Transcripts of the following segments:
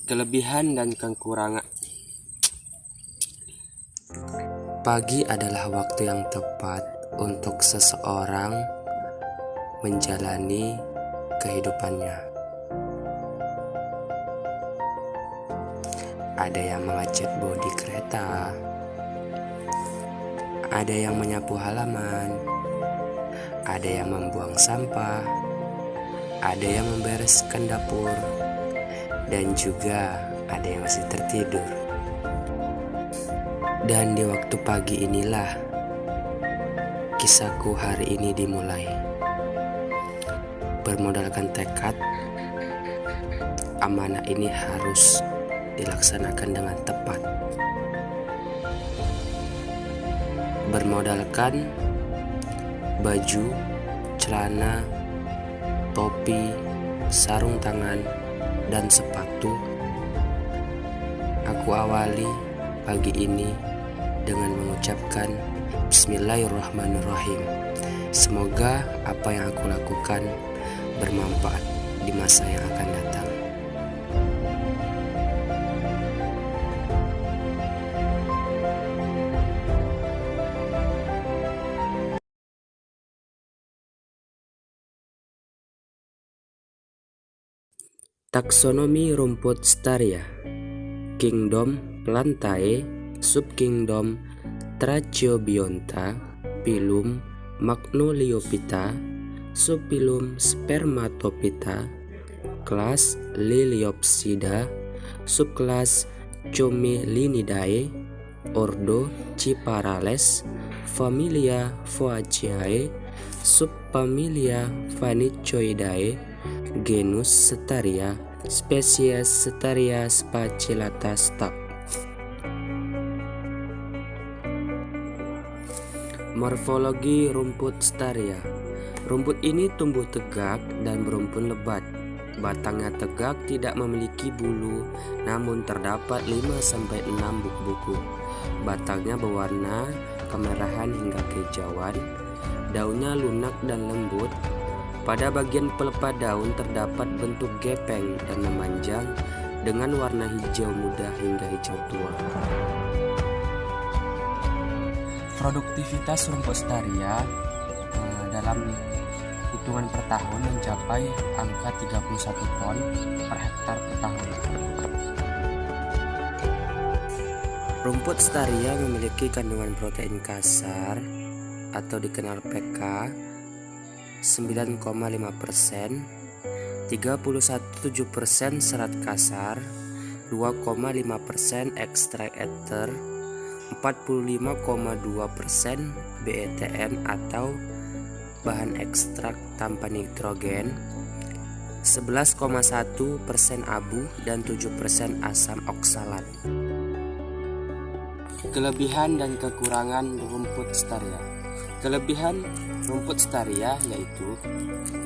Kelebihan dan kekurangan. Pagi adalah waktu yang tepat untuk seseorang menjalani kehidupannya. Ada yang mengecat bodi kereta, ada yang menyapu halaman, ada yang membuang sampah, ada yang membereskan dapur, dan juga ada yang masih tertidur. Dan di waktu pagi inilah kisahku hari ini dimulai. Bermodalkan tekad, amanah ini harus dilaksanakan dengan tepat. Bermodalkan baju, celana, topi, sarung tangan, dan sepatu, aku awali pagi ini dengan mengucapkan Bismillahirrahmanirrahim. Semoga apa yang aku lakukan bermanfaat di masa yang akan datang. Taksonomi rumput Staria. Kingdom Plantae, Subkingdom Tracheobionta, Phylum Magnoliophyta, Subphylum Spermatophyta, kelas Liliopsida, subkelas Commelinidae, ordo Ciparales, familia Phoaceae, subfamilia Phanecoidae, genus Setaria, spesies Setaria spacillata Stap. Morfologi rumput Staria. Rumput ini tumbuh tegak dan berumpun lebat. Batangnya tegak, tidak memiliki bulu, namun terdapat 5-6 buku-buku. Batangnya berwarna kemerahan hingga kehijauan. Daunnya lunak dan lembut. Pada bagian pelepah daun terdapat bentuk gepeng dan memanjang dengan warna hijau muda hingga hijau tua. Produktivitas rumput Staria dalam hitungan per tahun mencapai angka 31 ton per hektar per tahun. Rumput Staria memiliki kandungan protein kasar atau dikenal PK 9,5%, 31,7% serat kasar, 2,5% ekstrak ether, 45,2% BETN atau bahan ekstrak tanpa nitrogen, 11,1% abu, dan 7% asam oksalat. Kelebihan dan kekurangan rumput Staria. Kelebihan rumput Staria yaitu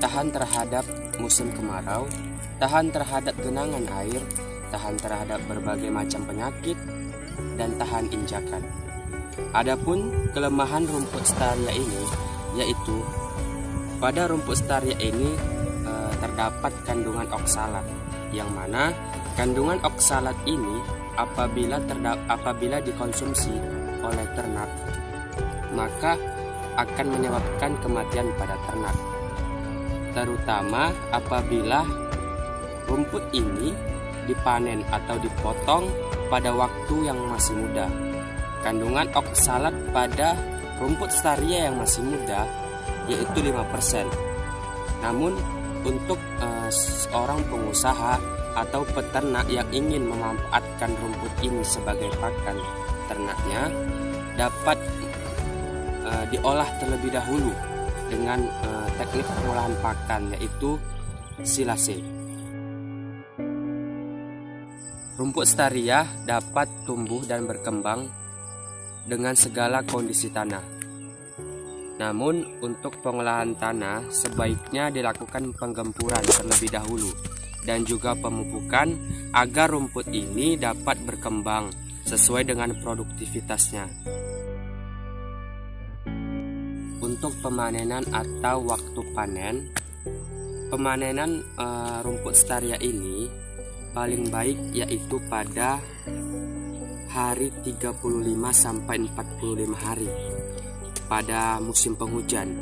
tahan terhadap musim kemarau, tahan terhadap genangan air, tahan terhadap berbagai macam penyakit, dan tahan injakan. Adapun kelemahan rumput Staria ini yaitu pada rumput Staria ini terdapat kandungan oksalat, yang mana kandungan oksalat ini apabila dikonsumsi oleh ternak maka akan menyebabkan kematian pada ternak, terutama apabila rumput ini dipanen atau dipotong pada waktu yang masih muda. Kandungan oksalat pada rumput Staria yang masih muda yaitu 5%. Namun untuk seorang pengusaha atau peternak yang ingin memanfaatkan rumput ini sebagai pakan ternaknya dapat diolah terlebih dahulu dengan teknik pengolahan pakan yaitu silase. Rumput Staria dapat tumbuh dan berkembang dengan segala kondisi tanah. Namun untuk pengolahan tanah sebaiknya dilakukan penggempuran terlebih dahulu dan juga pemupukan agar rumput ini dapat berkembang sesuai dengan produktivitasnya. Untuk pemanenan atau waktu panen, pemanenan rumput Staria ini paling baik yaitu pada hari 35 sampai 45 hari pada musim penghujan.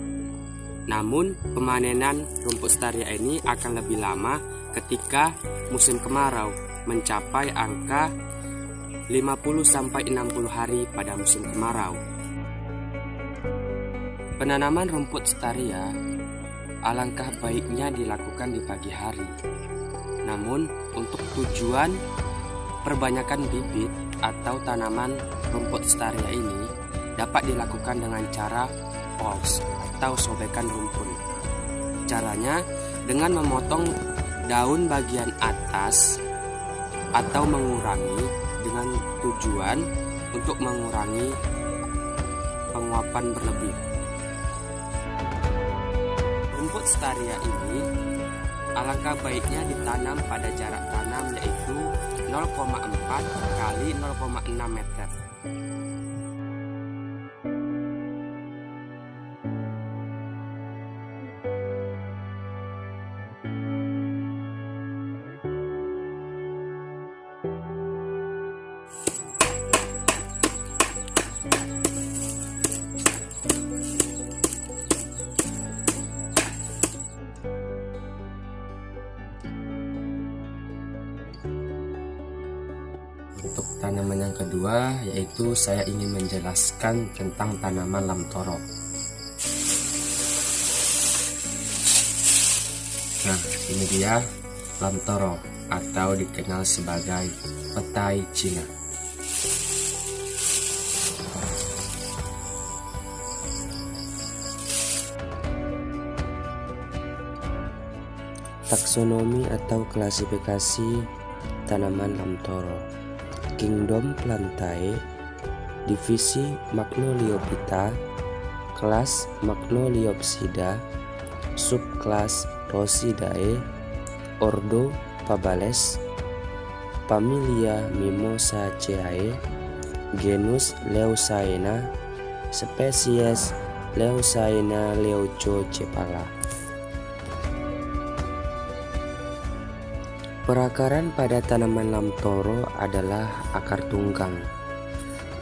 Namun pemanenan rumput staria ini akan lebih lama ketika musim kemarau, mencapai angka 50 sampai 60 hari pada musim kemarau. Penanaman rumput staria alangkah baiknya dilakukan di pagi hari. Namun untuk tujuan perbanyakan bibit atau tanaman rumput staria ini dapat dilakukan dengan cara poles atau sobekan rumpun. Caranya dengan memotong daun bagian atas atau mengurangi dengan tujuan untuk mengurangi penguapan berlebih. Rumput staria ini alangkah baiknya ditanam pada jarak tanam yaitu 0,4 kali 0,6 meter. Untuk tanaman yang kedua, yaitu saya ingin menjelaskan tentang tanaman lamtoro. Nah, ini dia lamtoro atau dikenal sebagai petai Cina. Taksonomi atau klasifikasi tanaman lamtoro. Kingdom Plantae, divisi Magnoliophyta, kelas Magnoliopsida, subkelas Rhosidae, ordo Fabales, familia Mimosaceae, genus Leucaena, spesies Leucaena leucocephala. Perakaran pada tanaman lamtoro adalah akar tunggang.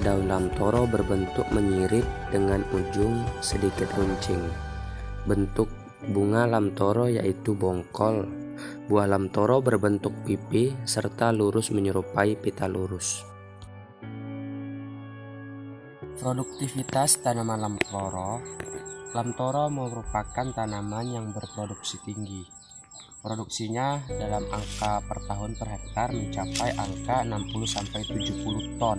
Daun lamtoro berbentuk menyirip dengan ujung sedikit runcing. Bentuk bunga lamtoro yaitu bongkol. Buah lamtoro berbentuk pipi serta lurus menyerupai pita lurus. Produktivitas tanaman lamtoro. Lamtoro merupakan tanaman yang berproduksi tinggi. Produksinya dalam angka per tahun per hektar mencapai angka 60-70 ton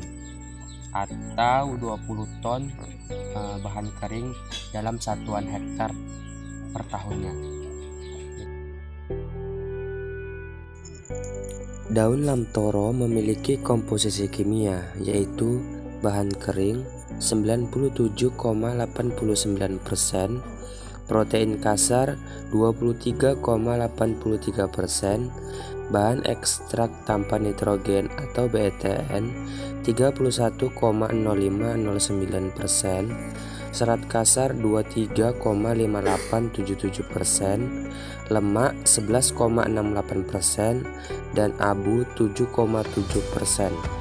atau 20 ton bahan kering dalam satuan hektar per tahunnya. Daun lamtoro memiliki komposisi kimia yaitu bahan kering 97,89%, protein kasar 23,83%, bahan ekstrak tanpa nitrogen atau BETN 31,0509%, serat kasar 23,5877%, lemak 11,68%, dan abu 7,7%.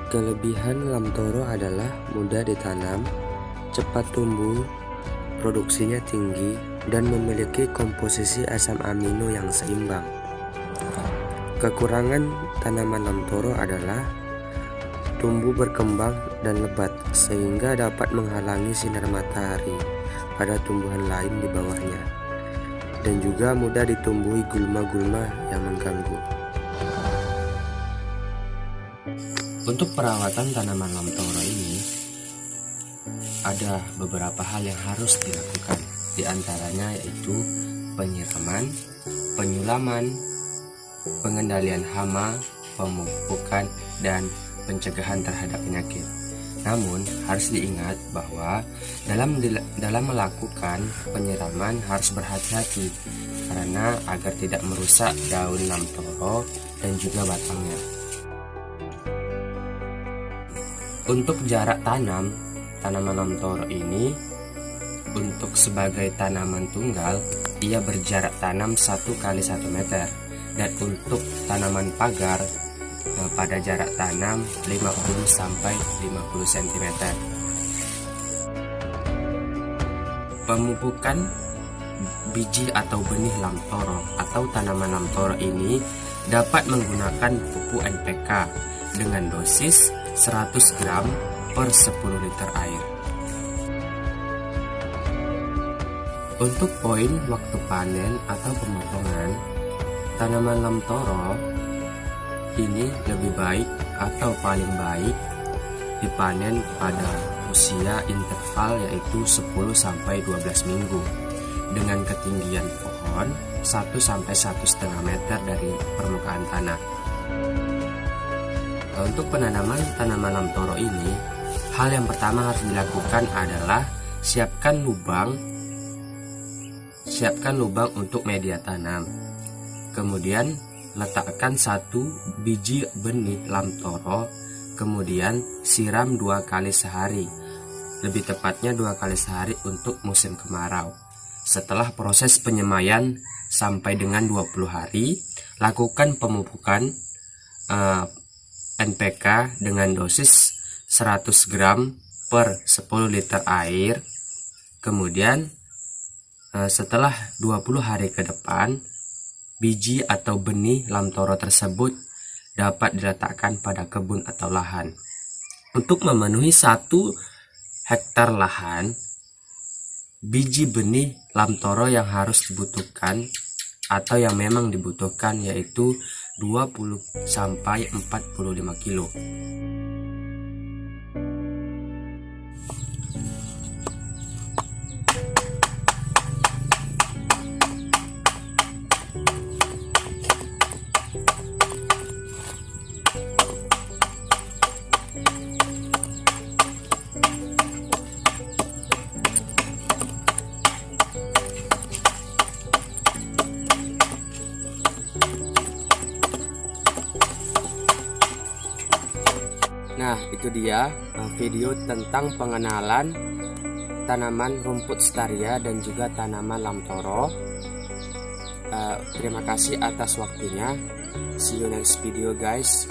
Kelebihan lamtoro adalah mudah ditanam, cepat tumbuh, produksinya tinggi, dan memiliki komposisi asam amino yang seimbang. Kekurangan tanaman lamtoro adalah tumbuh berkembang dan lebat sehingga dapat menghalangi sinar matahari pada tumbuhan lain di bawahnya, dan juga mudah ditumbuhi gulma-gulma yang mengganggu. Untuk perawatan tanaman lamtoro ini ada beberapa hal yang harus dilakukan. Di antaranya yaitu penyiraman, penyulaman, pengendalian hama, pemupukan, dan pencegahan terhadap penyakit. Namun harus diingat bahwa dalam melakukan penyiraman harus berhati-hati karena agar tidak merusak daun lamtoro dan juga batangnya. Untuk jarak tanam tanaman lamtoro ini untuk sebagai tanaman tunggal, ia berjarak tanam 1 kali 1 meter. Dan untuk tanaman pagar pada jarak tanam 50 sampai 50 cm. Pemupukan biji atau benih lamtoro atau tanaman lamtoro ini dapat menggunakan pupuk NPK dengan dosis 100 gram per 10 liter air. Untuk poin waktu panen atau pemotongan, tanaman lamtoro ini lebih baik atau paling baik dipanen pada usia interval yaitu 10-12 minggu dengan ketinggian pohon 1-1,5 meter dari permukaan tanah. Untuk penanaman tanaman lamtoro ini, hal yang pertama harus dilakukan adalah siapkan lubang untuk media tanam. Kemudian letakkan 1 biji benih lamtoro, kemudian siram 2 kali sehari, lebih tepatnya 2 kali sehari untuk musim kemarau. Setelah proses penyemaian sampai dengan 20 hari, lakukan pemupukan NPK dengan dosis 100 gram per 10 liter air. Kemudian setelah 20 hari ke depan, biji atau benih lamtoro tersebut dapat diletakkan pada kebun atau lahan. Untuk memenuhi 1 hektar lahan, biji benih lamtoro yang harus dibutuhkan atau yang memang dibutuhkan yaitu 20 sampai 45 kilo. Nah, itu dia video tentang pengenalan tanaman rumput Staria dan juga tanaman lamtoro. Terima kasih atas waktunya. See you next video guys.